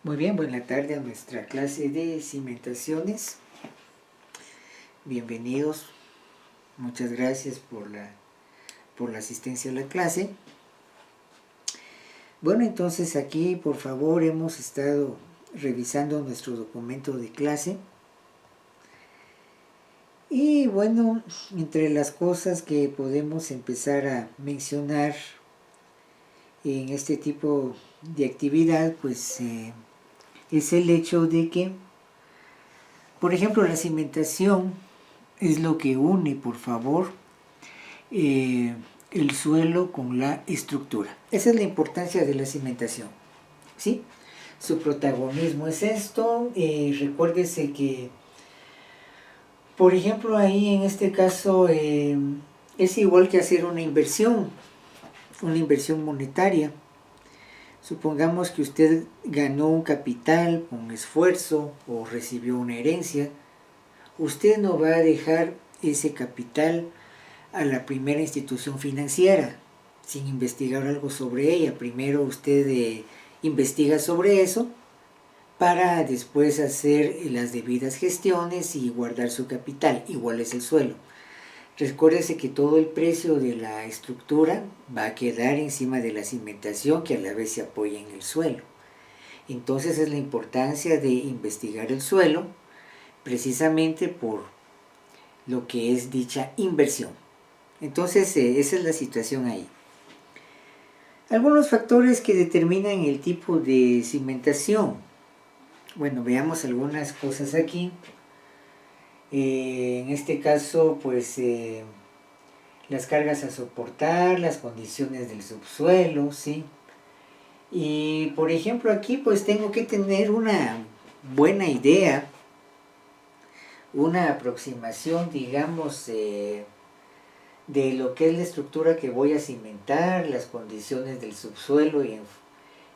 Muy bien, buena tarde a nuestra clase de cimentaciones. Bienvenidos, muchas gracias por la asistencia a la clase. Bueno, entonces aquí por favor hemos estado revisando nuestro documento de clase. Y bueno, entre las cosas que podemos empezar a mencionar en este tipo de actividad, pues es el hecho de que, por ejemplo, la cimentación es lo que une, por favor, el suelo con la estructura. Esa es la importancia de la cimentación, ¿sí? Su protagonismo es esto. Recuérdese que, por ejemplo, ahí en este caso es igual que hacer una inversión monetaria. Supongamos que usted ganó un capital con esfuerzo o recibió una herencia. Usted no va a dejar ese capital a la primera institución financiera sin investigar algo sobre ella. Primero usted investiga sobre eso para después hacer las debidas gestiones y guardar su capital. Igual es el suelo. Recuérdese que todo el precio de la estructura va a quedar encima de la cimentación que a la vez se apoya en el suelo. Entonces es la importancia de investigar el suelo precisamente por lo que es dicha inversión. Entonces esa es la situación ahí. Algunos factores que determinan el tipo de cimentación. Bueno, veamos algunas cosas aquí. En este caso, pues las cargas a soportar, las condiciones del subsuelo, ¿sí? Y por ejemplo aquí pues tengo que tener una buena idea, una aproximación, digamos, de lo que es la estructura que voy a cimentar, las condiciones del subsuelo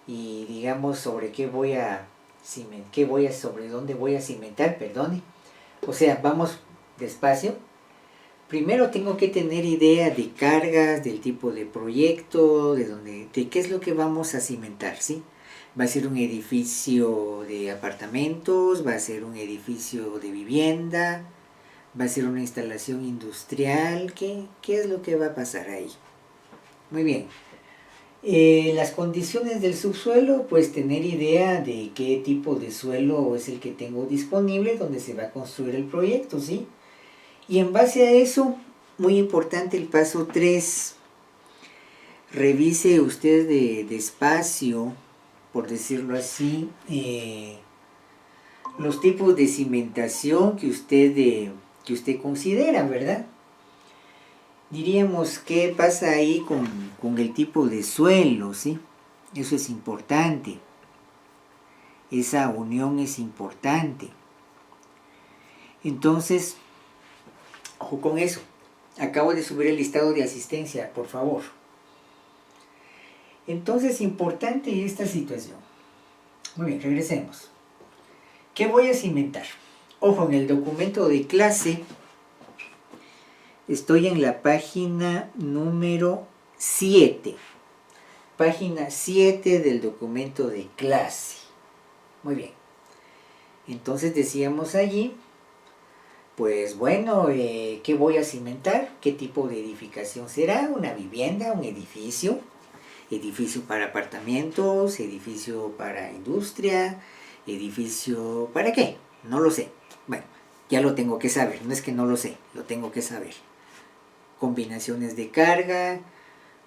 y digamos sobre sobre dónde voy a cimentar, perdone. O sea, vamos despacio. Primero tengo que tener idea de cargas, del tipo de proyecto, de qué es lo que vamos a cimentar, ¿sí? Va a ser un edificio de apartamentos, va a ser un edificio de vivienda, va a ser una instalación industrial. ¿Qué es lo que va a pasar ahí? Muy bien. Las condiciones del subsuelo, pues tener idea de qué tipo de suelo es el que tengo disponible donde se va a construir el proyecto, ¿sí? Y en base a eso, muy importante el paso 3. Revise usted despacio, por decirlo así, los tipos de cimentación que usted considera, ¿verdad? Diríamos qué pasa ahí con el tipo de suelo, ¿sí? Eso es importante. Esa unión es importante. Entonces, ojo con eso. Acabo de subir el listado de asistencia, por favor. Entonces, importante esta situación. Muy bien, regresemos. ¿Qué voy a cimentar? Ojo, en el documento de clase estoy en la página número 7. Página 7 del documento de clase. Muy bien. Entonces decíamos allí, pues bueno, ¿qué voy a cimentar? ¿Qué tipo de edificación será? ¿Una vivienda? ¿Un edificio? Edificio para apartamentos, edificio para industria, edificio ¿para qué? No lo sé. Bueno, ya lo tengo que saber, no es que no lo sé, lo tengo que saber. Combinaciones de carga,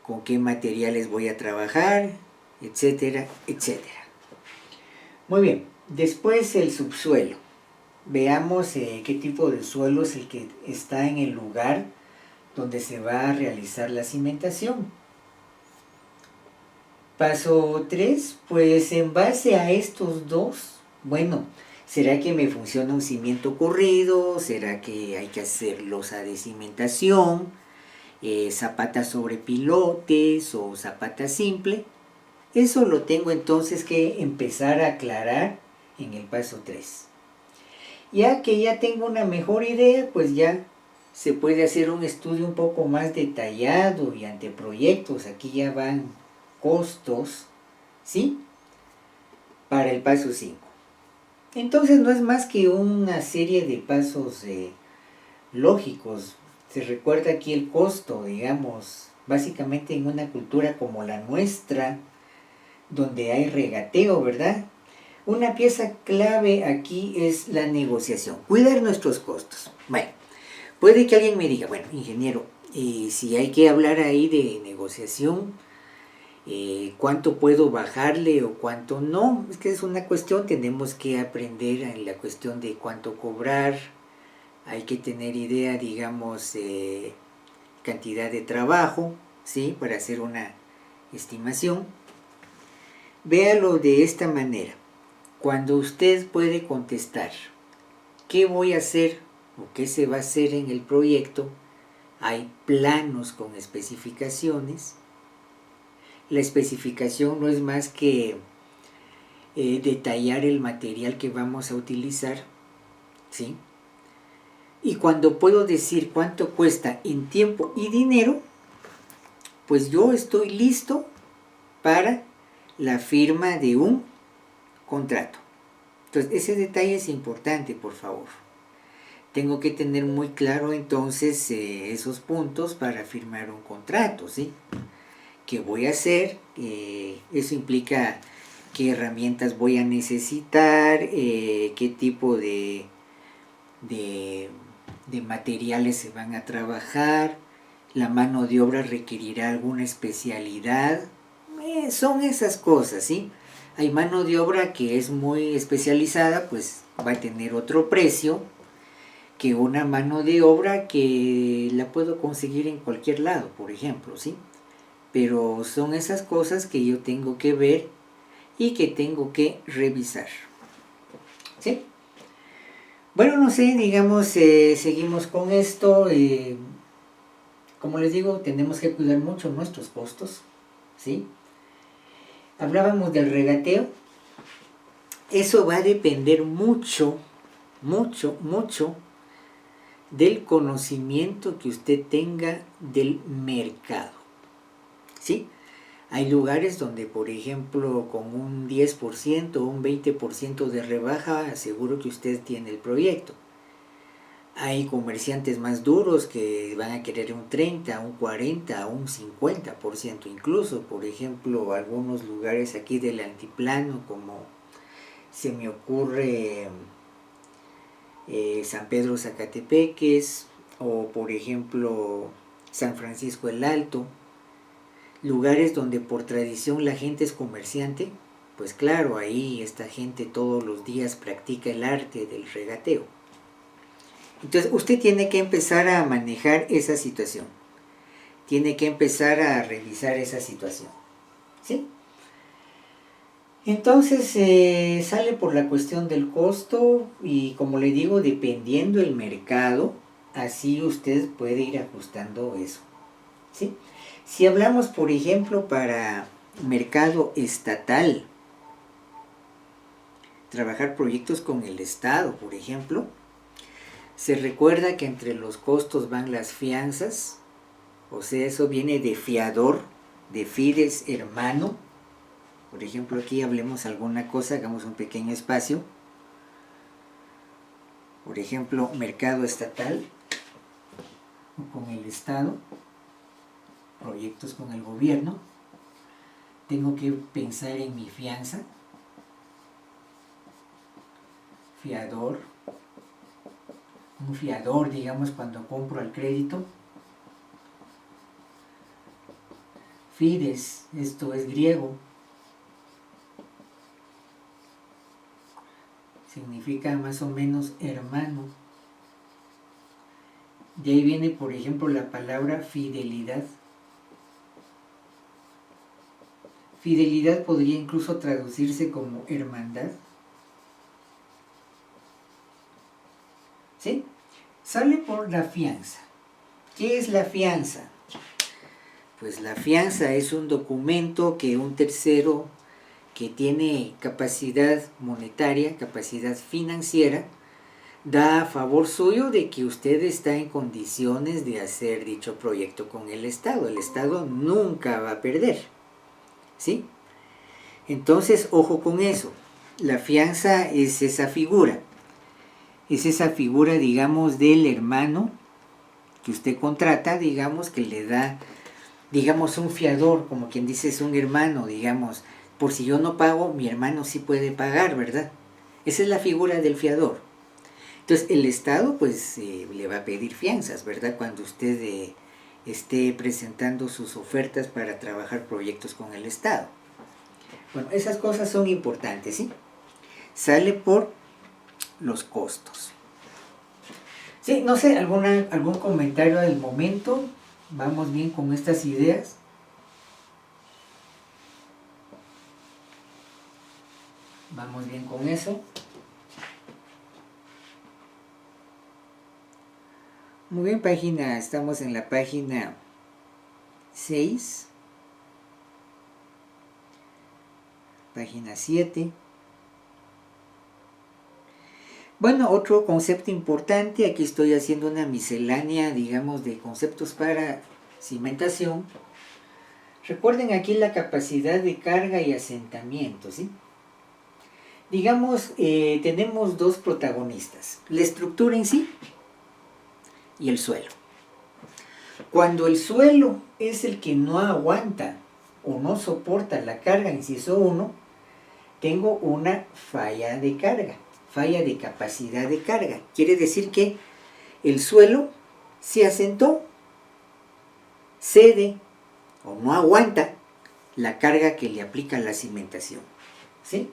con qué materiales voy a trabajar, etcétera, etcétera. Muy bien, después el subsuelo. Veamos qué tipo de suelo es el que está en el lugar donde se va a realizar la cimentación. Paso 3, pues en base a estos dos, bueno, ¿será que me funciona un cimiento corrido? ¿Será que hay que hacer losa de cimentación? ¿Zapata sobre pilotes o zapata simple? Eso lo tengo entonces que empezar a aclarar en el paso 3. Ya que ya tengo una mejor idea, pues ya se puede hacer un estudio un poco más detallado y anteproyectos. Aquí ya van costos, ¿sí? para el paso 5. Entonces no es más que una serie de pasos lógicos. Se recuerda aquí el costo, digamos, básicamente en una cultura como la nuestra, donde hay regateo, ¿verdad? Una pieza clave aquí es la negociación, cuidar nuestros costos. Bueno, puede que alguien me diga, bueno, ingeniero, si hay que hablar ahí de negociación, cuánto puedo bajarle o cuánto no, es que es una cuestión, tenemos que aprender en la cuestión de cuánto cobrar, hay que tener idea, digamos, cantidad de trabajo, ¿sí? Para hacer una estimación. Véalo de esta manera, cuando usted puede contestar, ¿qué voy a hacer o qué se va a hacer en el proyecto? Hay planos con especificaciones. La especificación no es más que detallar el material que vamos a utilizar, ¿sí? Y cuando puedo decir cuánto cuesta en tiempo y dinero, pues yo estoy listo para la firma de un contrato. Entonces, ese detalle es importante, por favor. Tengo que tener muy claro entonces esos puntos para firmar un contrato, ¿sí? ¿Qué voy a hacer? Eso implica qué herramientas voy a necesitar, qué tipo de materiales se van a trabajar, la mano de obra requerirá alguna especialidad, son esas cosas, ¿sí? Hay mano de obra que es muy especializada, pues va a tener otro precio que una mano de obra que la puedo conseguir en cualquier lado, por ejemplo, ¿sí? Pero son esas cosas que yo tengo que ver y que tengo que revisar, ¿sí? Bueno, no sé, digamos, seguimos con esto. Como les digo, tenemos que cuidar mucho nuestros costos, ¿sí? Hablábamos del regateo. Eso va a depender mucho, mucho, mucho del conocimiento que usted tenga del mercado, ¿sí? Hay lugares donde, por ejemplo, con un 10% o un 20% de rebaja, aseguro que usted tiene el proyecto. Hay comerciantes más duros que van a querer un 30, un 40, un 50% incluso. Por ejemplo, algunos lugares aquí del altiplano, como se me ocurre San Pedro Zacatepeques, o por ejemplo San Francisco el Alto, lugares donde por tradición la gente es comerciante, pues claro, ahí esta gente todos los días practica el arte del regateo. Entonces usted tiene que empezar a manejar esa situación, tiene que empezar a revisar esa situación, ¿sí? Entonces sale por la cuestión del costo y, como le digo, dependiendo el mercado, así usted puede ir ajustando eso, ¿sí? Si hablamos, por ejemplo, para mercado estatal, trabajar proyectos con el Estado, por ejemplo, se recuerda que entre los costos van las fianzas, o sea, eso viene de fiador, de fides hermano. Por ejemplo, aquí hablemos alguna cosa, hagamos un pequeño espacio. Por ejemplo, mercado estatal o con el Estado, proyectos con el gobierno. Tengo que pensar en mi fianza, fiador, un fiador, digamos, cuando compro al crédito. Fides, esto es griego, significa más o menos hermano. De ahí viene, por ejemplo, la palabra fidelidad. Fidelidad podría incluso traducirse como hermandad. ¿Sí? Sale por la fianza. ¿Qué es la fianza? Pues la fianza es un documento que un tercero que tiene capacidad monetaria, capacidad financiera, da a favor suyo de que usted está en condiciones de hacer dicho proyecto con el Estado. El Estado nunca va a perder, ¿sí? Entonces, ojo con eso. La fianza es esa figura. Es esa figura, digamos, del hermano que usted contrata, digamos, que le da, digamos, un fiador, como quien dice es un hermano, digamos, por si yo no pago, mi hermano sí puede pagar, ¿verdad? Esa es la figura del fiador. Entonces, el Estado, pues, le va a pedir fianzas, ¿verdad? Cuando usted esté presentando sus ofertas para trabajar proyectos con el Estado. Bueno, esas cosas son importantes, ¿sí? Sale por los costos. Sí, no sé, algún comentario del momento. ¿Vamos bien con estas ideas? ¿Vamos bien con eso? Muy bien, estamos en la página 6, página 7. Bueno, otro concepto importante, aquí estoy haciendo una miscelánea, digamos, de conceptos para cimentación. Recuerden aquí la capacidad de carga y asentamiento, ¿sí? Digamos, tenemos dos protagonistas, la estructura en sí y el suelo. Cuando el suelo es el que no aguanta o no soporta la carga, inciso 1, tengo una falla de carga, falla de capacidad de carga. Quiere decir que el suelo se asentó, cede o no aguanta la carga que le aplica la cimentación, ¿sí?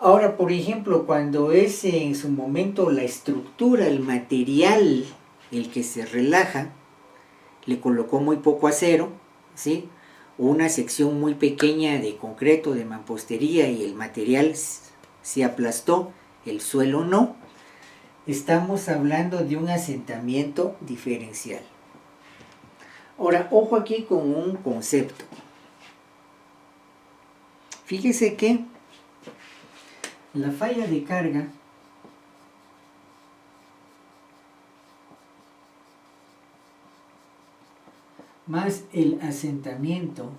Ahora, por ejemplo, cuando es en su momento la estructura, el material, el que se relaja, le colocó muy poco acero, ¿sí? O una sección muy pequeña de concreto, de mampostería, y el material se aplastó, el suelo no, estamos hablando de un asentamiento diferencial. Ahora, ojo aquí con un concepto. Fíjese que la falla de carga más el asentamiento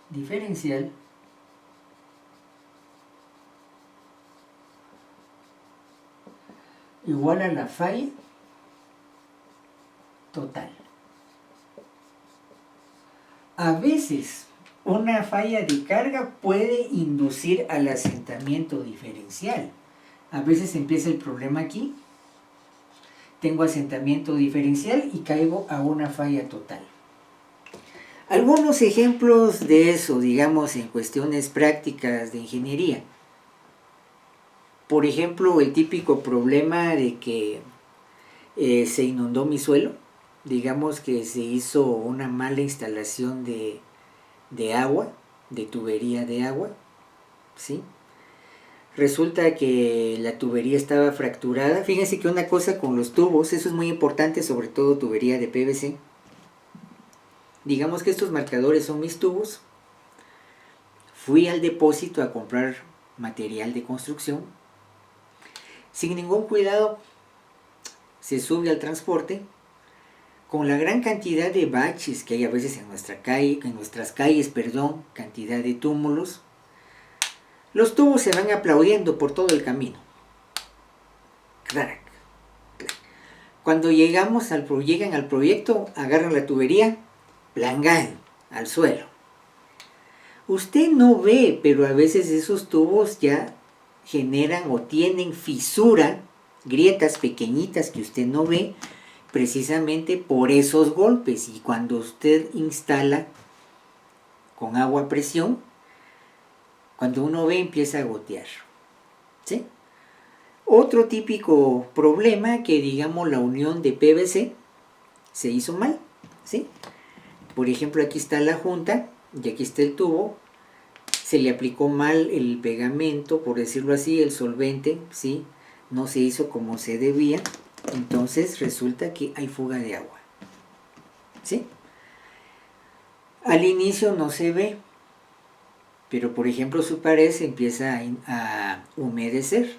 diferencial igual a la falla total. A veces una falla de carga puede inducir al asentamiento diferencial. A veces empieza el problema aquí, tengo asentamiento diferencial y caigo a una falla total. Algunos ejemplos de eso, digamos, en cuestiones prácticas de ingeniería. Por ejemplo, el típico problema de que se inundó mi suelo. Digamos que se hizo una mala instalación de agua, de tubería de agua, ¿sí? Resulta que la tubería estaba fracturada. Fíjense que una cosa con los tubos, eso es muy importante, sobre todo tubería de PVC. Digamos que estos marcadores son mis tubos. Fui al depósito a comprar material de construcción. Sin ningún cuidado, se sube al transporte. Con la gran cantidad de baches que hay a veces en nuestras calles, cantidad de túmulos, los tubos se van aplaudiendo por todo el camino. Crack, crack. Cuando llegan al proyecto, agarran la tubería, plangan al suelo. Usted no ve, pero a veces esos tubos ya generan o tienen fisura, grietas pequeñitas que usted no ve, precisamente por esos golpes. Y cuando usted instala con agua a presión, cuando uno ve empieza a gotear, ¿sí? Otro típico problema, que digamos la unión de PVC se hizo mal, ¿sí? Por ejemplo, aquí está la junta y aquí está el tubo, se le aplicó mal el pegamento, por decirlo así, el solvente, ¿sí? No se hizo como se debía, entonces resulta que hay fuga de agua, ¿sí? Al inicio no se ve, pero por ejemplo su pared se empieza a humedecer.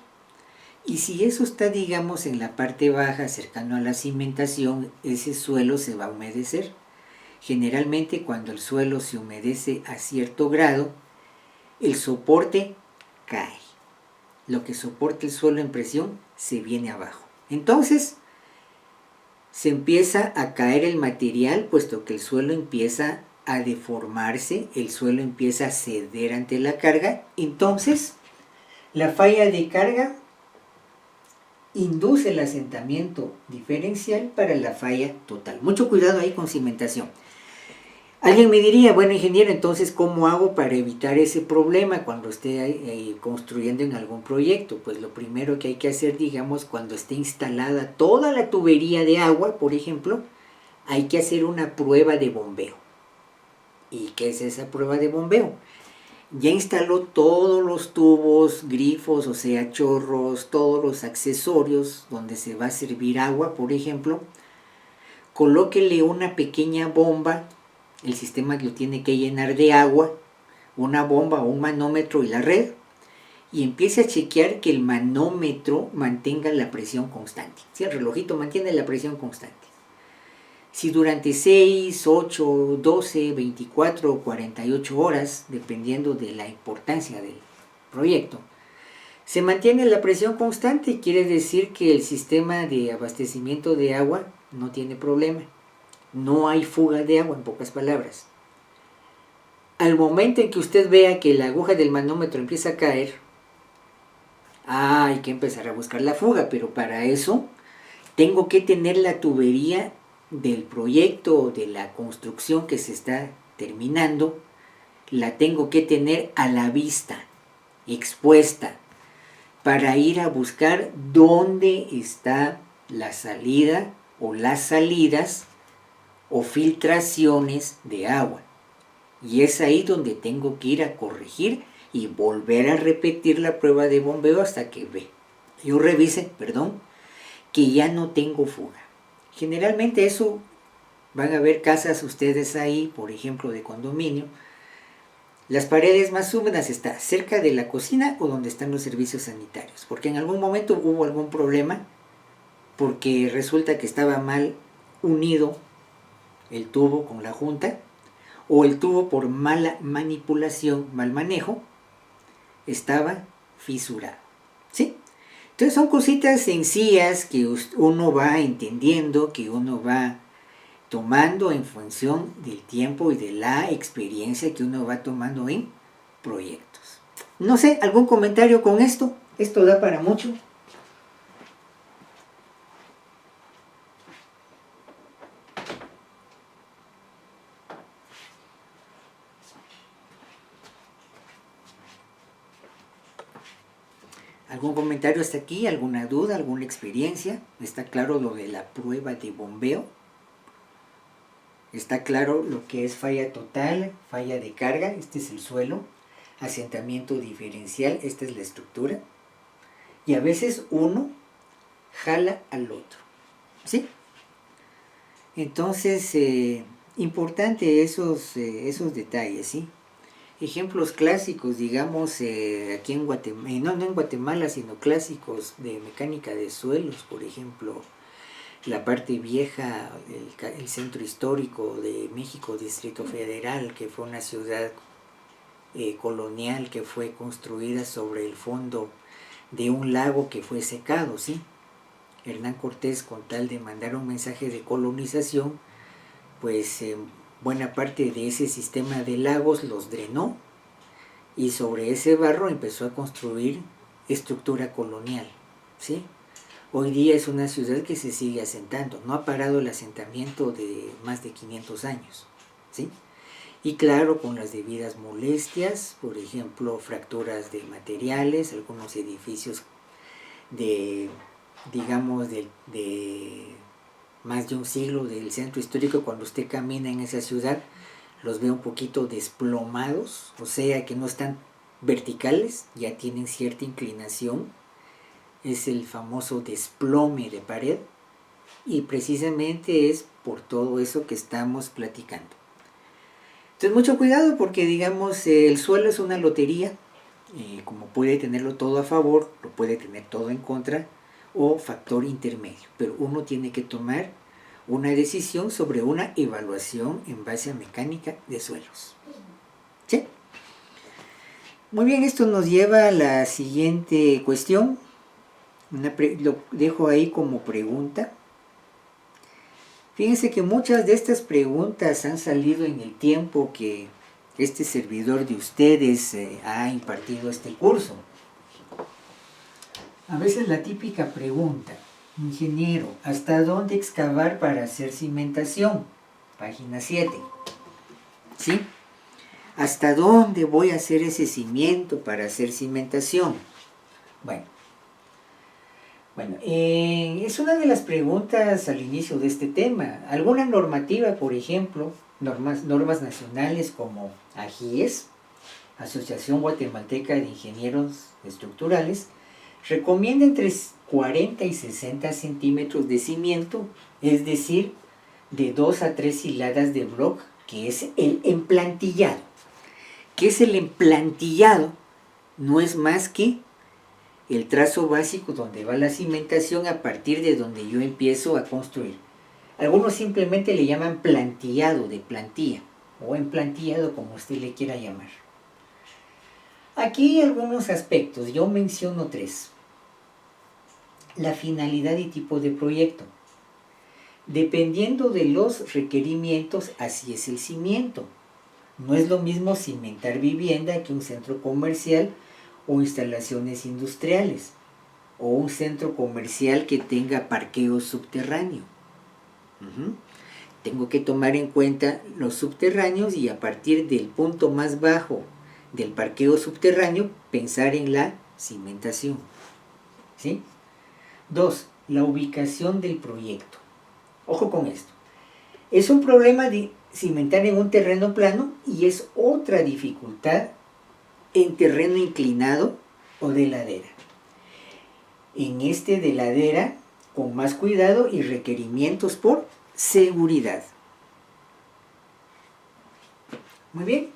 Y si eso está, digamos, en la parte baja, cercano a la cimentación, ese suelo se va a humedecer. Generalmente cuando el suelo se humedece a cierto grado, el soporte cae. Lo que soporta el suelo en presión se viene abajo. Entonces, se empieza a caer el material, puesto que el suelo empieza a deformarse, el suelo empieza a ceder ante la carga. Entonces, la falla de carga induce el asentamiento diferencial para la falla total. Mucho cuidado ahí con cimentación. Alguien me diría, bueno, ingeniero, entonces, ¿cómo hago para evitar ese problema cuando esté construyendo en algún proyecto? Pues lo primero que hay que hacer, digamos, cuando esté instalada toda la tubería de agua, por ejemplo, hay que hacer una prueba de bombeo. ¿Y qué es esa prueba de bombeo? Ya instaló todos los tubos, grifos, o sea, chorros, todos los accesorios donde se va a servir agua, por ejemplo. Colóquele una pequeña bomba. El sistema lo tiene que llenar de agua, una bomba o un manómetro y la red, y empiece a chequear que el manómetro mantenga la presión constante. ¿Sí? El relojito mantiene la presión constante. Si durante 6, 8, 12, 24 o 48 horas, dependiendo de la importancia del proyecto, se mantiene la presión constante, quiere decir que el sistema de abastecimiento de agua no tiene problema. No hay fuga de agua, en pocas palabras. Al momento en que usted vea que la aguja del manómetro empieza a caer, hay que empezar a buscar la fuga, pero para eso tengo que tener la tubería del proyecto o de la construcción que se está terminando, la tengo que tener a la vista, expuesta, para ir a buscar dónde está la salida o las salidas o filtraciones de agua. Y es ahí donde tengo que ir a corregir y volver a repetir la prueba de bombeo hasta que yo revise, que ya no tengo fuga. Generalmente eso, van a ver casas ustedes ahí, por ejemplo de condominio, las paredes más húmedas están cerca de la cocina o donde están los servicios sanitarios, porque en algún momento hubo algún problema, porque resulta que estaba mal unido el tubo con la junta, o el tubo por mala manipulación, mal manejo, estaba fisurado. ¿Sí? Entonces son cositas sencillas que uno va entendiendo, que uno va tomando en función del tiempo y de la experiencia que uno va tomando en proyectos. No sé, ¿algún comentario con esto? Esto da para mucho. ¿Algún comentario hasta aquí? ¿Alguna duda? ¿Alguna experiencia? ¿Está claro lo de la prueba de bombeo? ¿Está claro lo que es falla total, falla de carga? Este es el suelo. Asentamiento diferencial, esta es la estructura. Y a veces uno jala al otro. ¿Sí? Entonces, importante esos detalles, ¿sí? Ejemplos clásicos, digamos, aquí en Guatemala, no en Guatemala, sino clásicos de mecánica de suelos, por ejemplo, la parte vieja, el centro histórico de México, Distrito Federal, que fue una ciudad colonial que fue construida sobre el fondo de un lago que fue secado, ¿sí? Hernán Cortés, con tal de mandar un mensaje de colonización, pues buena parte de ese sistema de lagos los drenó y sobre ese barro empezó a construir estructura colonial, ¿sí? Hoy día es una ciudad que se sigue asentando, no ha parado el asentamiento de más de 500 años, ¿sí? Y claro, con las debidas molestias, por ejemplo, fracturas de materiales, algunos edificios de más de un siglo del centro histórico, cuando usted camina en esa ciudad, los ve un poquito desplomados, o sea que no están verticales, ya tienen cierta inclinación, es el famoso desplome de pared, y precisamente es por todo eso que estamos platicando. Entonces mucho cuidado porque digamos el suelo es una lotería, como puede tenerlo todo a favor, lo puede tener todo en contra, o factor intermedio, pero uno tiene que tomar una decisión sobre una evaluación en base a mecánica de suelos. ¿Sí? Muy bien, esto nos lleva a la siguiente cuestión. Lo dejo ahí como pregunta. Fíjense que muchas de estas preguntas han salido en el tiempo que este servidor de ustedes ha impartido este curso. A veces la típica pregunta: ingeniero, ¿hasta dónde excavar para hacer cimentación? Página 7. ¿Sí? ¿Hasta dónde voy a hacer ese cimiento para hacer cimentación? Bueno, es una de las preguntas al inicio de este tema. ¿Alguna normativa, por ejemplo, normas nacionales como AGIES, Asociación Guatemalteca de Ingenieros Estructurales, recomienda entre 40 y 60 centímetros de cimiento, es decir, de 2 a 3 hiladas de bloc, que es el emplantillado? ¿Qué es el emplantillado? No es más que el trazo básico donde va la cimentación a partir de donde yo empiezo a construir. Algunos simplemente le llaman plantillado de plantilla, o emplantillado como usted le quiera llamar. Aquí hay algunos aspectos, yo menciono 3. La finalidad y tipo de proyecto. Dependiendo de los requerimientos, así es el cimiento. No es lo mismo cimentar vivienda que un centro comercial o instalaciones industriales, o un centro comercial que tenga parqueo subterráneo. Tengo que tomar en cuenta los subterráneos y a partir del punto más bajo del parqueo subterráneo pensar en la cimentación. ¿Sí? 2. La ubicación del proyecto. Ojo con esto. Es un problema de cimentar en un terreno plano y es otra dificultad en terreno inclinado o de ladera. En este de ladera, con más cuidado y requerimientos por seguridad. Muy bien.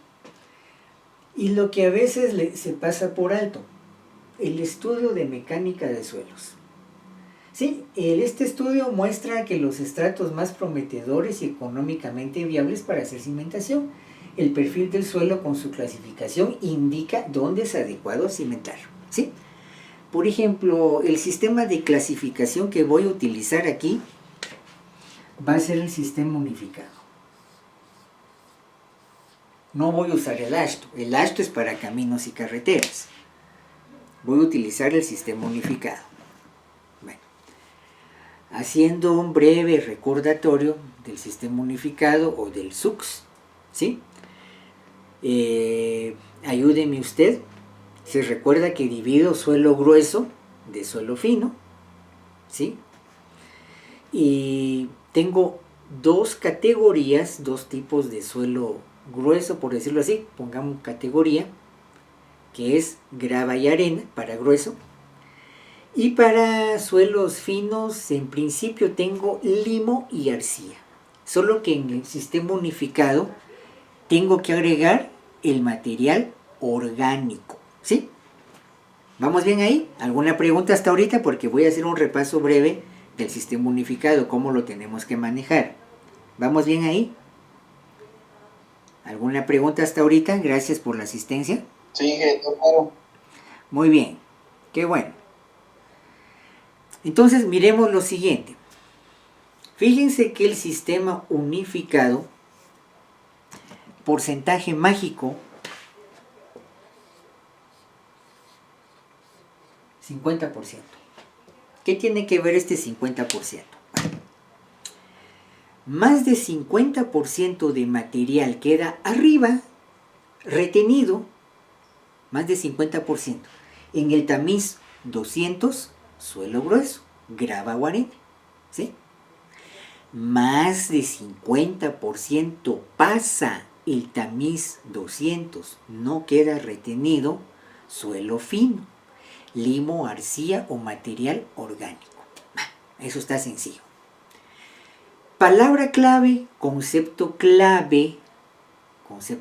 Y lo que a veces se pasa por alto, el estudio de mecánica de suelos. Sí, este estudio muestra que los estratos más prometedores y económicamente viables para hacer cimentación. El perfil del suelo con su clasificación indica dónde es adecuado cimentar. ¿Sí? Por ejemplo, el sistema de clasificación que voy a utilizar aquí va a ser el sistema unificado. No voy a usar el AASHTO. El AASHTO es para caminos y carreteras. Voy a utilizar el sistema unificado. Bueno, haciendo un breve recordatorio del sistema unificado o del SUX, ¿sí? Ayúdeme usted. Se recuerda que divido suelo grueso de suelo fino, ¿sí? Y tengo 2 categorías, 2 tipos de suelo grueso, por decirlo así. Pongamos categoría, que es grava y arena para grueso. Y para suelos finos, en principio tengo limo y arcilla. Solo que en el sistema unificado tengo que agregar el material orgánico. ¿Sí? ¿Vamos bien ahí? ¿Alguna pregunta hasta ahorita? Porque voy a hacer un repaso breve del sistema unificado, cómo lo tenemos que manejar. ¿Vamos bien ahí? ¿Alguna pregunta hasta ahorita? Gracias por la asistencia. Sí, claro. Muy bien, qué bueno. Entonces miremos lo siguiente. Fíjense que el sistema unificado, porcentaje mágico, 50%. ¿Qué tiene que ver este 50%? Más de 50% de material queda arriba, retenido, más de 50%, en el tamiz 200, suelo grueso, grava o arena, ¿sí? Más de 50% pasa el tamiz 200, no queda retenido, suelo fino, limo, arcilla o material orgánico. Eso está sencillo. Palabra clave, concepto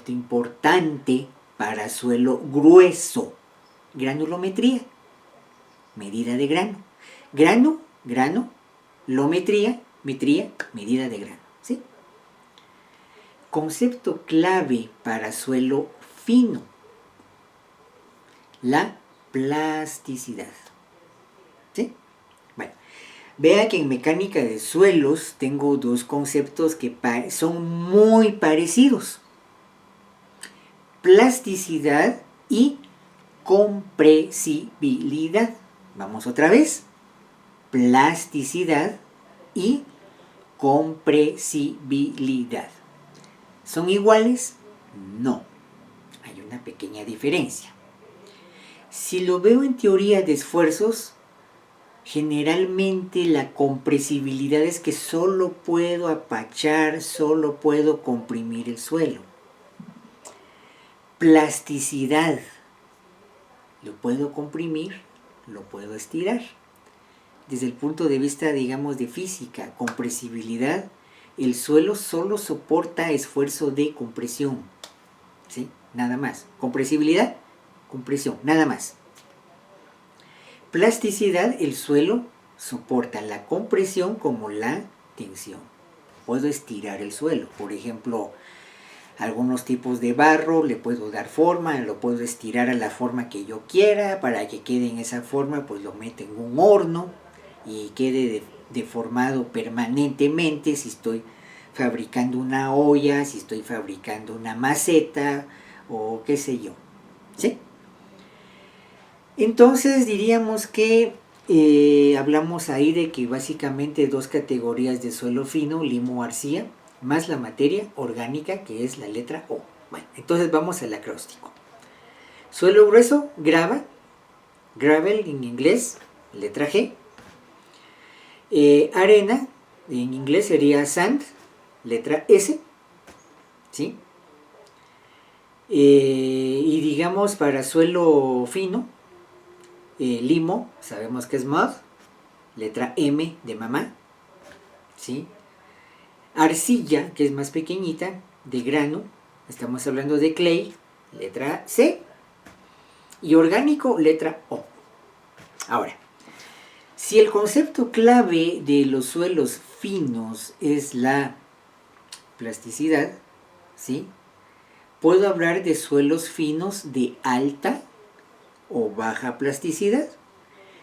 importante para suelo grueso. Granulometría, medida de grano. Grano, lometría, metría, medida de grano, ¿sí? Concepto clave para suelo fino, la plasticidad, ¿sí? Bueno, vea que en mecánica de suelos tengo dos conceptos que son muy parecidos. Plasticidad y compresibilidad. Vamos otra vez. Plasticidad y compresibilidad. ¿Son iguales? No. Hay una pequeña diferencia. Si lo veo en teoría de esfuerzos, generalmente la compresibilidad es que solo puedo apachar, solo puedo comprimir el suelo. Plasticidad, lo puedo comprimir, lo puedo estirar. Desde el punto de vista, digamos, de física, compresibilidad, el suelo solo soporta esfuerzo de compresión, ¿sí? Nada más. Compresibilidad, compresión, nada más. Plasticidad, el suelo soporta la compresión como la tensión. Puedo estirar el suelo, por ejemplo, algunos tipos de barro le puedo dar forma, lo puedo estirar a la forma que yo quiera, para que quede en esa forma, pues lo meto en un horno y quede deformado permanentemente si estoy fabricando una olla, si estoy fabricando una maceta o qué sé yo, ¿sí? Entonces diríamos que hablamos ahí de que básicamente dos categorías de suelo fino, limo o arcilla, más la materia orgánica que es la letra O. Bueno, entonces vamos al acróstico. Suelo grueso, grava, gravel en inglés, letra G. Arena, en inglés sería sand, letra S, ¿sí? Y digamos para suelo fino, limo, sabemos que es mud, letra M de mamá, ¿sí? Arcilla, que es más pequeñita, de grano, estamos hablando de clay, letra C, y orgánico, letra O. Ahora, si el concepto clave de los suelos finos es la plasticidad, ¿sí? Puedo hablar de suelos finos de alta o baja plasticidad.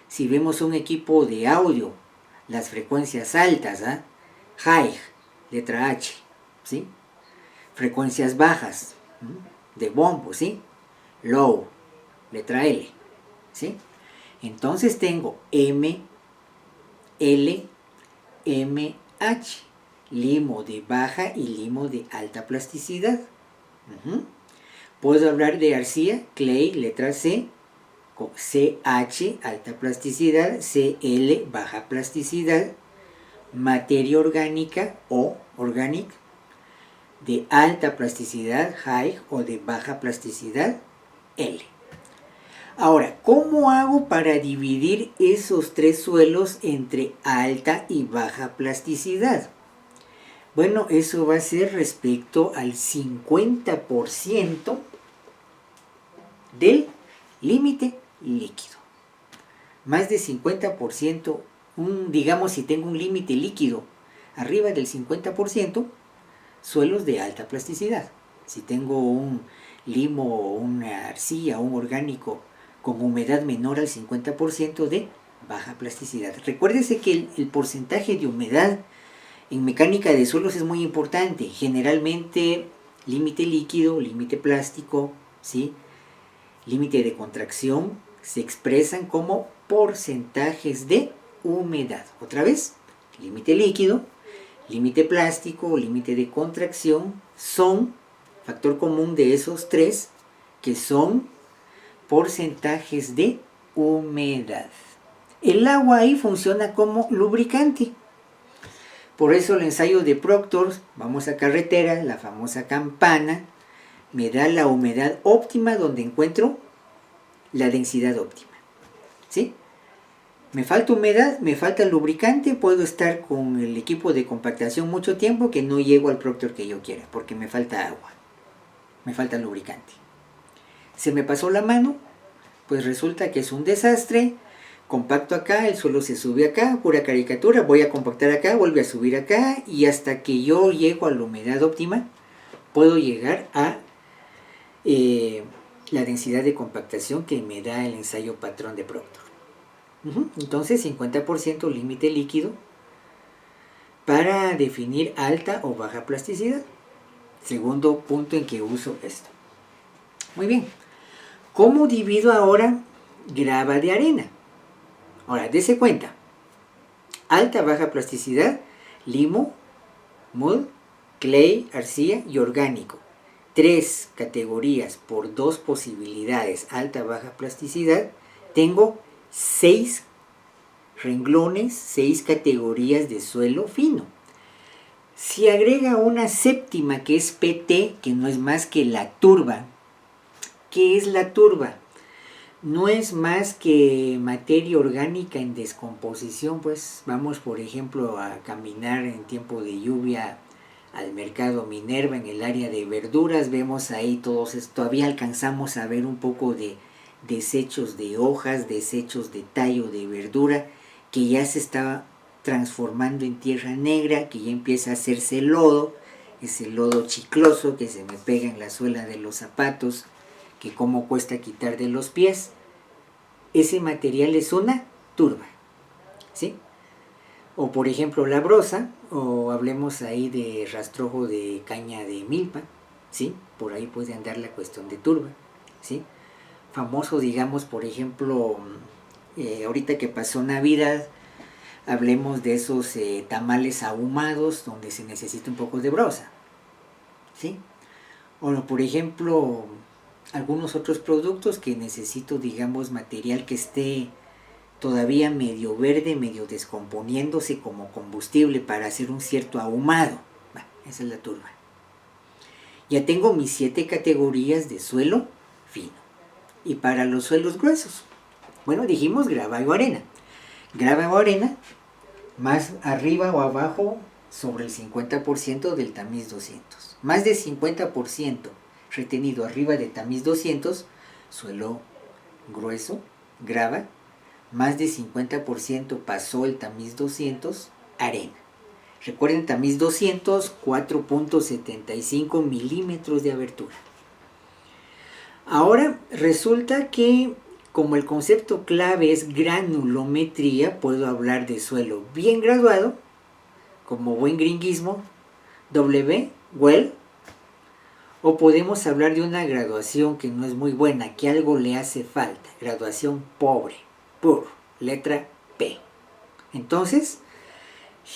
Si vemos un equipo de audio, las frecuencias altas, ¿eh? High, letra H, ¿sí? Frecuencias bajas, de bombo, ¿sí? Low, letra L, ¿sí? Entonces tengo M, L, M, H, limo de baja y limo de alta plasticidad. Puedo hablar de arcilla, clay, letra C, CH, alta plasticidad, CL, baja plasticidad, materia orgánica o organic, de alta plasticidad, high, o de baja plasticidad, L. Ahora, ¿cómo hago para dividir esos tres suelos entre alta y baja plasticidad? Bueno, eso va a ser respecto al 50% del límite líquido. Más de 50%, digamos si tengo un límite líquido arriba del 50%, suelos de alta plasticidad. Si tengo un limo, una arcilla, un orgánico con humedad menor al 50% de baja plasticidad. Recuérdese que el porcentaje de humedad en mecánica de suelos es muy importante. Generalmente límite líquido, límite plástico, ¿sí? Límite de contracción se expresan como porcentajes de humedad. Otra vez, límite líquido, límite plástico, límite de contracción son factor común de esos tres, que son porcentajes de humedad. El agua ahí funciona como lubricante. Por eso el ensayo de Proctor, vamos a carretera, la famosa campana, me da la humedad óptima donde encuentro la densidad óptima. ¿Sí? Me falta humedad, me falta lubricante, puedo estar con el equipo de compactación mucho tiempo que no llego al Proctor que yo quiera, porque me falta agua, me falta lubricante. Se me pasó la mano, pues resulta que es un desastre, compacto acá, el suelo se sube acá, pura caricatura, voy a compactar acá, vuelve a subir acá, y hasta que yo llego a la humedad óptima, puedo llegar a la densidad de compactación que me da el ensayo patrón de Proctor. Entonces 50% límite líquido para definir alta o baja plasticidad. Segundo punto en que uso esto. Muy bien. ¿Cómo divido ahora grava de arena? Ahora, dése cuenta. Alta, baja plasticidad, limo, mud, clay, arcilla y orgánico. 3 categorías por 2 posibilidades, alta, baja plasticidad. Tengo 6 renglones, 6 categorías de suelo fino. Si agrega una séptima que es PT, que no es más que la turba. ¿Qué es la turba? No es más que materia orgánica en descomposición, pues vamos por ejemplo a caminar en tiempo de lluvia al mercado Minerva en el área de verduras, vemos ahí todos, todavía alcanzamos a ver un poco de desechos de hojas, desechos de tallo de verdura, que ya se está transformando en tierra negra, que ya empieza a hacerse lodo, ese lodo chicloso que se me pega en la suela de los zapatos, que como cuesta quitar de los pies. Ese material es una turba, ¿sí? O por ejemplo la brosa, o hablemos ahí de rastrojo de caña de milpa, ¿sí? Por ahí puede andar la cuestión de turba, ¿sí? Famoso, digamos, por ejemplo, ahorita que pasó Navidad, hablemos de esos tamales ahumados donde se necesita un poco de brosa, ¿sí? O por ejemplo, algunos otros productos que necesito, digamos, material que esté todavía medio verde, medio descomponiéndose como combustible para hacer un cierto ahumado. Esa es la turba. Ya tengo mis 7 categorías de suelo fino. Y para los suelos gruesos, bueno, dijimos grava o arena. Grava o arena, más arriba o abajo sobre el 50% del tamiz 200. Más de 50% retenido arriba de tamiz 200, suelo grueso, grava. Más de 50% pasó el tamiz 200, arena. Recuerden, tamiz 200, 4.75 milímetros de abertura. Ahora resulta que como el concepto clave es granulometría, puedo hablar de suelo bien graduado, como buen gringuismo, W, well, o podemos hablar de una graduación que no es muy buena, que algo le hace falta, graduación pobre, poor, letra P. Entonces,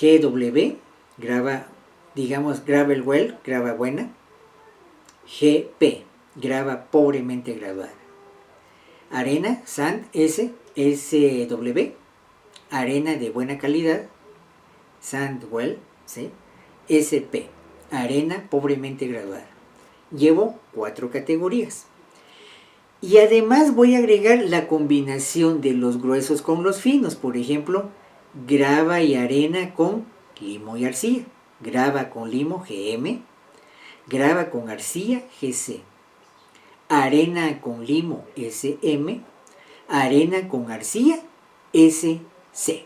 GW, grava, digamos, gravel well, grava buena, GP, grava pobremente graduada. Arena, sand, S, SW, arena de buena calidad, sand well, ¿sí? SP, arena pobremente graduada. Llevo 4 categorías. Y además voy a agregar la combinación de los gruesos con los finos. Por ejemplo, grava y arena con limo y arcilla. Grava con limo, GM. Grava con arcilla, GC. Arena con limo, SM. Arena con arcilla, SC.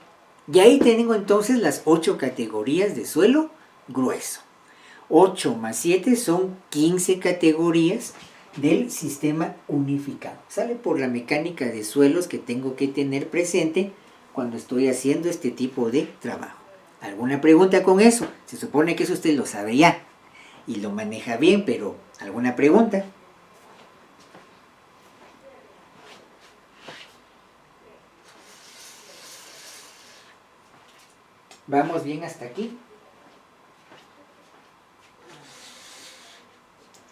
Y ahí tengo entonces las 8 categorías de suelo grueso. 8 más 7 son 15 categorías del sistema unificado. Sale por la mecánica de suelos que tengo que tener presente cuando estoy haciendo este tipo de trabajo. ¿Alguna pregunta con eso? Se supone que eso usted lo sabe ya y lo maneja bien, pero ¿alguna pregunta? ¿Vamos bien hasta aquí?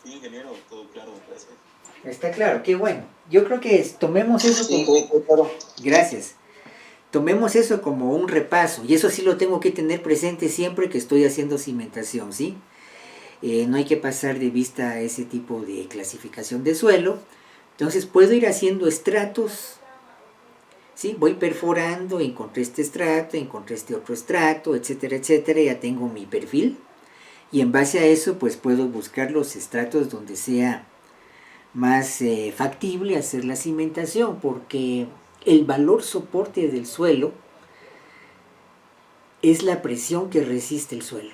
Sí, ingeniero, todo claro, gracias. Está claro, qué bueno. Yo creo que tomemos eso como... Sí, claro. Gracias. Tomemos eso como un repaso, y eso sí lo tengo que tener presente siempre que estoy haciendo cimentación, ¿sí? No hay que pasar de vista ese tipo de clasificación de suelo. Entonces puedo ir haciendo estratos, ¿sí? Voy perforando, encontré este estrato, encontré este otro estrato, etcétera, etcétera, ya tengo mi perfil. Y en base a eso, pues puedo buscar los estratos donde sea más factible hacer la cimentación, porque El valor soporte del suelo es la presión que resiste el suelo.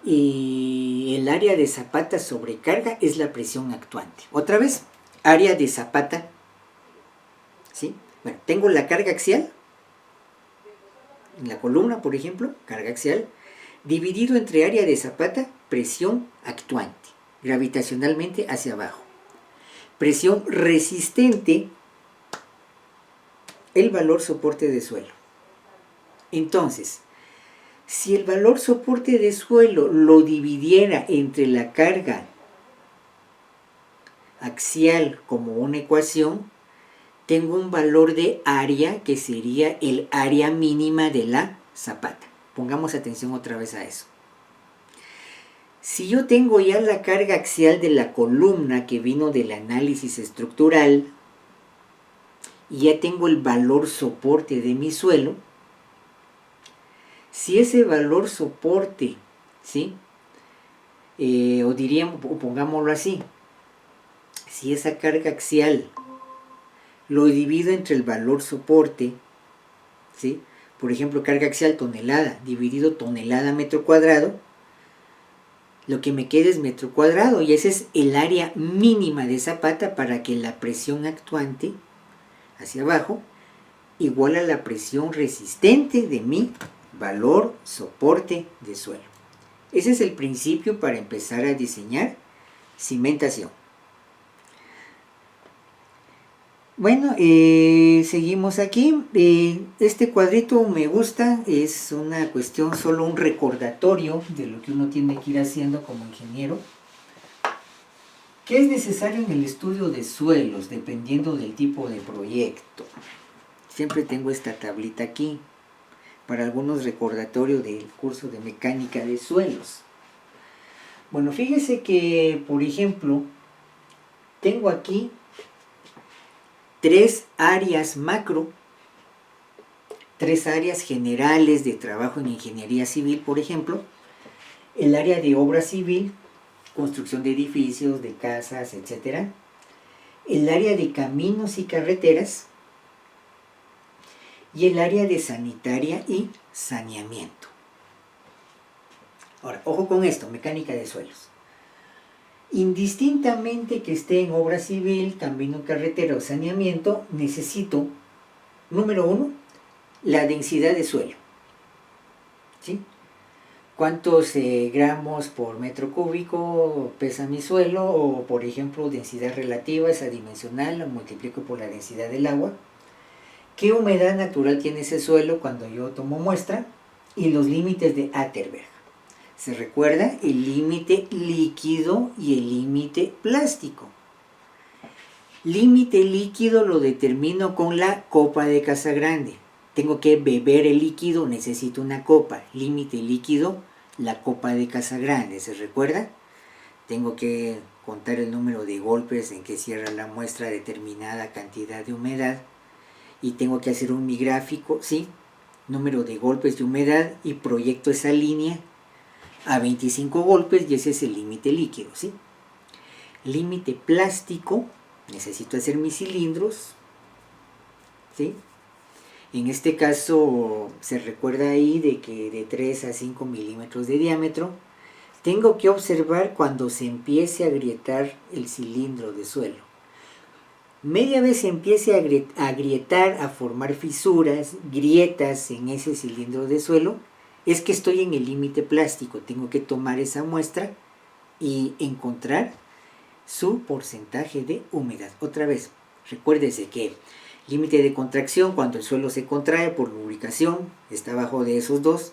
Y el área de zapata sobrecarga es la presión actuante. Otra vez, área de zapata, ¿sí? Bueno, tengo la carga axial, en la columna, por ejemplo, carga axial, dividido entre área de zapata, presión actuante, gravitacionalmente hacia abajo. Presión resistente, el valor soporte de suelo. Entonces, si el valor soporte de suelo lo dividiera entre la carga axial como una ecuación, tengo un valor de área que sería el área mínima de la zapata. Pongamos atención otra vez a eso. Si yo tengo ya la carga axial de la columna que vino del análisis estructural, y ya tengo el valor soporte de mi suelo, si ese valor soporte, ¿sí? O diríamos, o pongámoslo así, si esa carga axial lo divido entre el valor soporte, ¿sí? Por ejemplo, carga axial tonelada dividido tonelada metro cuadrado, lo que me queda es metro cuadrado, y ese es el área mínima de zapata para que la presión actuante hacia abajo igual a la presión resistente de mi valor soporte de suelo. Ese es el principio para empezar a diseñar cimentación. Bueno, seguimos aquí. Este cuadrito me gusta, es una cuestión, solo un recordatorio de lo que uno tiene que ir haciendo como ingeniero. ¿Qué es necesario en el estudio de suelos dependiendo del tipo de proyecto? Siempre tengo esta tablita aquí para algunos recordatorios del curso de mecánica de suelos. Bueno, fíjese que, por ejemplo, tengo aquí 3 áreas macro, 3 áreas generales de trabajo en ingeniería civil, por ejemplo, el área de obra civil, construcción de edificios, de casas, etc. El área de caminos y carreteras y el área de sanitaria y saneamiento. Ahora, ojo con esto, mecánica de suelos. Indistintamente que esté en obra civil, camino, carretera o saneamiento, necesito, número 1, la densidad de suelo. ¿Sí? ¿Cuántos gramos por metro cúbico pesa mi suelo? O, por ejemplo, densidad relativa, esa dimensional, lo multiplico por la densidad del agua. ¿Qué humedad natural tiene ese suelo cuando yo tomo muestra? Y los límites de Atterberg. ¿Se recuerda? El límite líquido y el límite plástico. Límite líquido lo determino con la copa de Casagrande. Tengo que beber el líquido, necesito una copa. Límite líquido, la copa de Casagrande. ¿Se recuerda? Tengo que contar el número de golpes en que cierra la muestra a determinada cantidad de humedad. Y tengo que hacer un mi gráfico, ¿sí? Número de golpes de humedad, y proyecto esa línea a 25 golpes, y ese es el límite líquido, ¿sí? Límite plástico, necesito hacer mis cilindros, ¿sí? En este caso se recuerda ahí de que de 3 a 5 milímetros de diámetro. Tengo que observar cuando se empiece a agrietar el cilindro de suelo. Media vez se empiece a agrietar, a formar fisuras, grietas en ese cilindro de suelo, es que estoy en el límite plástico. Tengo que tomar esa muestra y encontrar su porcentaje de humedad. Otra vez, recuérdese que límite de contracción, cuando el suelo se contrae por lubricación, está abajo de esos dos.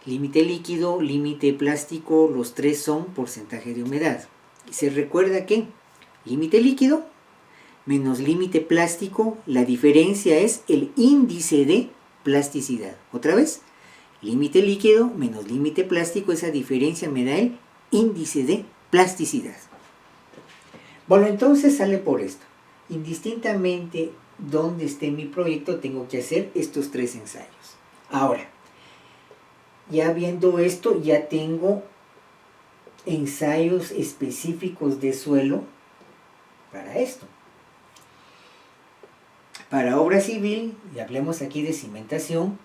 Límite líquido, límite plástico, los tres son porcentaje de humedad. Se recuerda que límite líquido menos límite plástico, la diferencia es el índice de plasticidad. Otra vez, límite líquido menos límite plástico, esa diferencia me da el índice de plasticidad. Bueno, entonces sale por esto. Indistintamente donde esté mi proyecto, tengo que hacer estos 3 ensayos. Ahora, ya viendo esto, ya tengo ensayos específicos de suelo para esto. Para obra civil, y hablemos aquí de cimentación,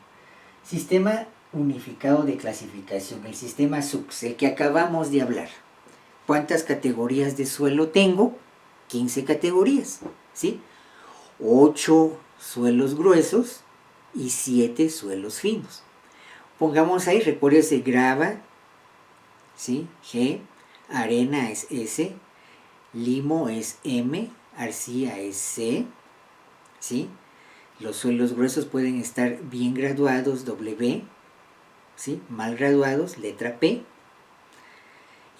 sistema unificado de clasificación, el sistema SUCS, el que acabamos de hablar. ¿Cuántas categorías de suelo tengo? 15 categorías, ¿sí? 8 suelos gruesos y 7 suelos finos. Pongamos ahí, recuérdese, grava, ¿sí? G, arena es S, limo es M, arcilla es C, ¿sí? Los suelos gruesos pueden estar bien graduados, W, ¿sí? Mal graduados, letra P.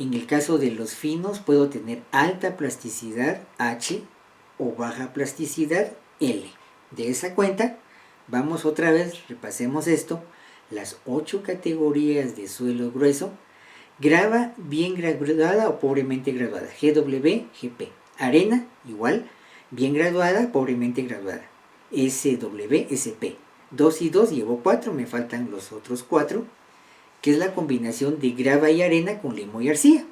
En el caso de los finos puedo tener alta plasticidad, H, o baja plasticidad, L. De esa cuenta, vamos otra vez, repasemos esto, las 8 categorías de suelo grueso, grava bien graduada o pobremente graduada, GW, GP. Arena, igual, bien graduada, pobremente graduada, SW, SP. 2 y 2, llevo 4, me faltan los otros 4, que es la combinación de grava y arena con limo y arcilla.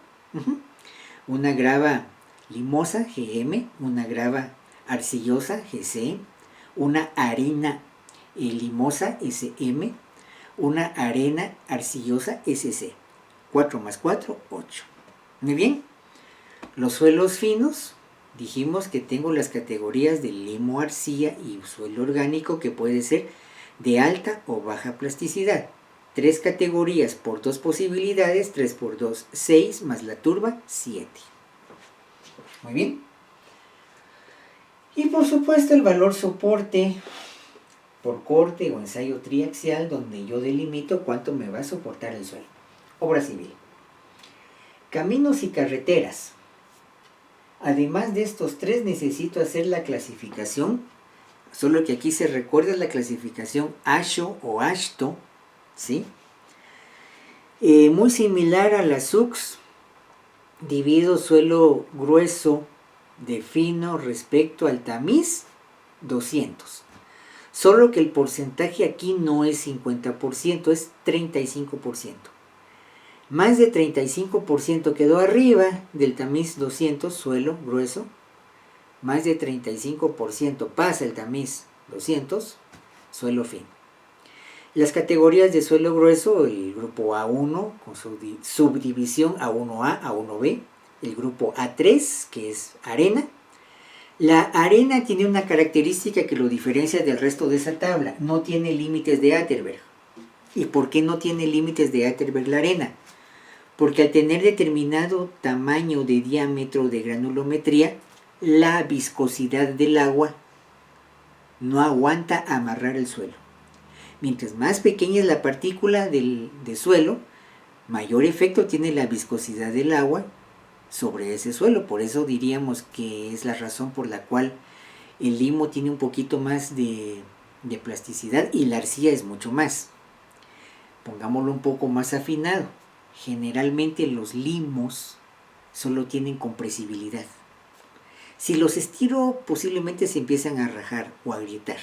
Una grava limosa, GM, una grava arcillosa, GC, una arena limosa, SM, una arena arcillosa, SC. 4 más 4, 8. Muy bien. Los suelos finos, dijimos que tengo las categorías de limo, arcilla y suelo orgánico, que puede ser de alta o baja plasticidad. 3 categorías por 2 posibilidades, 3 por 2, 6, más la turba, 7. Muy bien. Y por supuesto el valor soporte por corte o ensayo triaxial, donde yo delimito cuánto me va a soportar el suelo. Obra civil. Caminos y carreteras. Además de estos 3 necesito hacer la clasificación, solo que aquí se recuerda la clasificación ASHO o ASHTO, ¿sí? Muy similar a la SUCS, divido suelo grueso de fino respecto al tamiz, 200. Solo que el porcentaje aquí no es 50%, es 35%. Más de 35% quedó arriba del tamiz 200, suelo grueso. Más de 35% pasa el tamiz 200, suelo fino. Las categorías de suelo grueso, el grupo A1 con su subdivisión A1A, A1B, el grupo A3 que es arena. La arena tiene una característica que lo diferencia del resto de esa tabla, no tiene límites de Atterberg. ¿Y por qué no tiene límites de Atterberg la arena? Porque al tener determinado tamaño de diámetro de granulometría, la viscosidad del agua no aguanta amarrar el suelo. Mientras más pequeña es la partícula de suelo, mayor efecto tiene la viscosidad del agua sobre ese suelo. Por eso diríamos que es la razón por la cual el limo tiene un poquito más de plasticidad y la arcilla es mucho más. Pongámoslo un poco más afinado. Generalmente los limos solo tienen compresibilidad. Si los estiro, posiblemente se empiezan a rajar o a agrietar.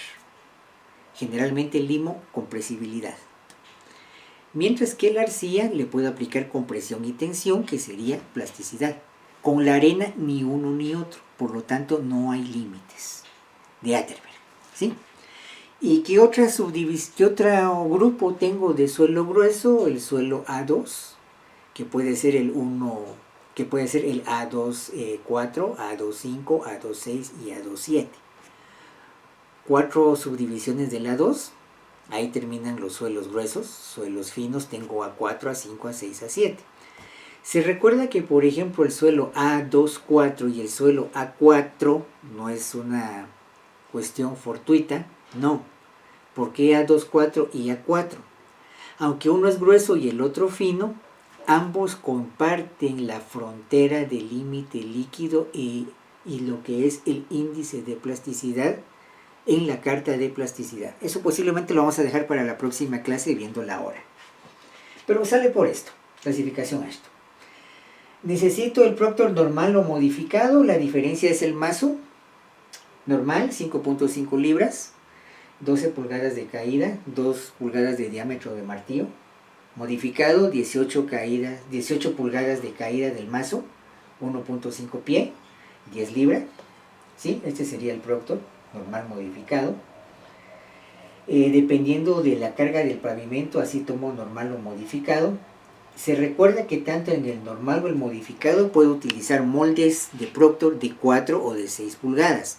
Generalmente el limo, compresibilidad. Mientras que la arcilla le puedo aplicar compresión y tensión, que sería plasticidad. Con la arena ni uno ni otro, por lo tanto no hay límites de Atterberg, ¿sí? ¿Y qué otro grupo tengo de suelo grueso? El suelo A2, que puede ser el 1, que puede ser el A2-4, A2-5, A2-6 y A2-7. 4 subdivisiones del A2, ahí terminan los suelos gruesos. Suelos finos tengo A4, A5, A6, A7. Se recuerda que, por ejemplo, el suelo A2-4 y el suelo A4 no es una cuestión fortuita, no. ¿Por qué A2-4 y A4? Aunque uno es grueso y el otro fino, ambos comparten la frontera del límite líquido y lo que es el índice de plasticidad en la carta de plasticidad. Eso posiblemente lo vamos a dejar para la próxima clase viendo la hora. Pero sale por esto, clasificación ASHTO. Necesito el Proctor normal o modificado, la diferencia es el mazo. Normal, 5.5 libras, 12 pulgadas de caída, 2 pulgadas de diámetro de martillo. Modificado, 18 pulgadas de caída del mazo, 1.5 pie, 10 libras. ¿Sí? Este sería el Proctor. normal modificado. Dependiendo de la carga del pavimento, así tomo normal o modificado. Se recuerda que tanto en el normal o el modificado puedo utilizar moldes de Proctor de 4 o de 6 pulgadas,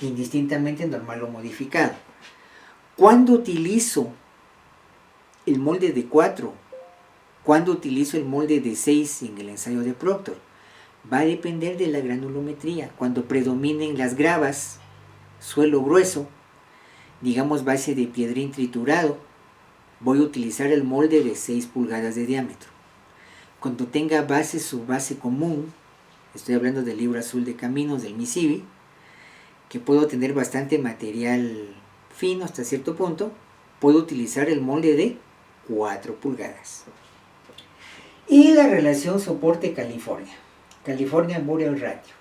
indistintamente normal o modificado. ¿Cuándo utilizo el molde de 4? ¿Cuándo utilizo el molde de 6 en el ensayo de Proctor? Va a depender de la granulometría. Cuando predominen las gravas, suelo grueso, digamos base de piedrín triturado, voy a utilizar el molde de 6 pulgadas de diámetro. Cuando tenga base, su base común, estoy hablando del libro azul de caminos del MISIBI, que puedo tener bastante material fino hasta cierto punto, puedo utilizar el molde de 4 pulgadas. Y la relación soporte California, California Burial Ratio.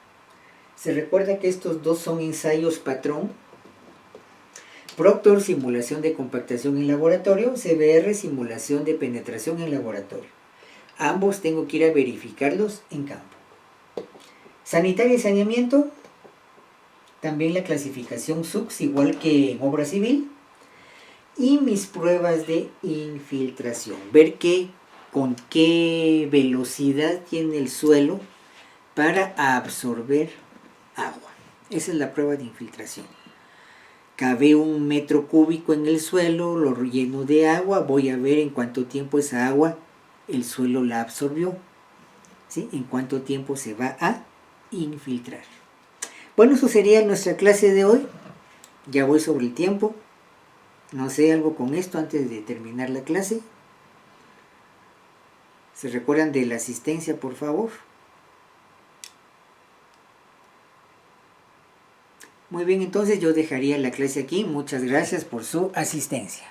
Se recuerda que estos dos son ensayos patrón. Proctor, simulación de compactación en laboratorio. CBR, simulación de penetración en laboratorio. Ambos tengo que ir a verificarlos en campo. Sanitaria y saneamiento. También la clasificación SUX, igual que en obra civil. Y mis pruebas de infiltración. Ver con qué velocidad tiene el suelo para absorber agua. Esa es la prueba de infiltración. Cabe 1 metro cúbico en el suelo, lo lleno de agua, voy a ver en cuánto tiempo esa agua el suelo la absorbió, ¿sí? En cuánto tiempo se va a infiltrar. Bueno, eso sería nuestra clase de hoy. Ya voy sobre el tiempo. No sé, algo con esto antes de terminar la clase. ¿Se recuerdan de la asistencia, por favor? Muy bien, entonces yo dejaría la clase aquí. Muchas gracias por su asistencia.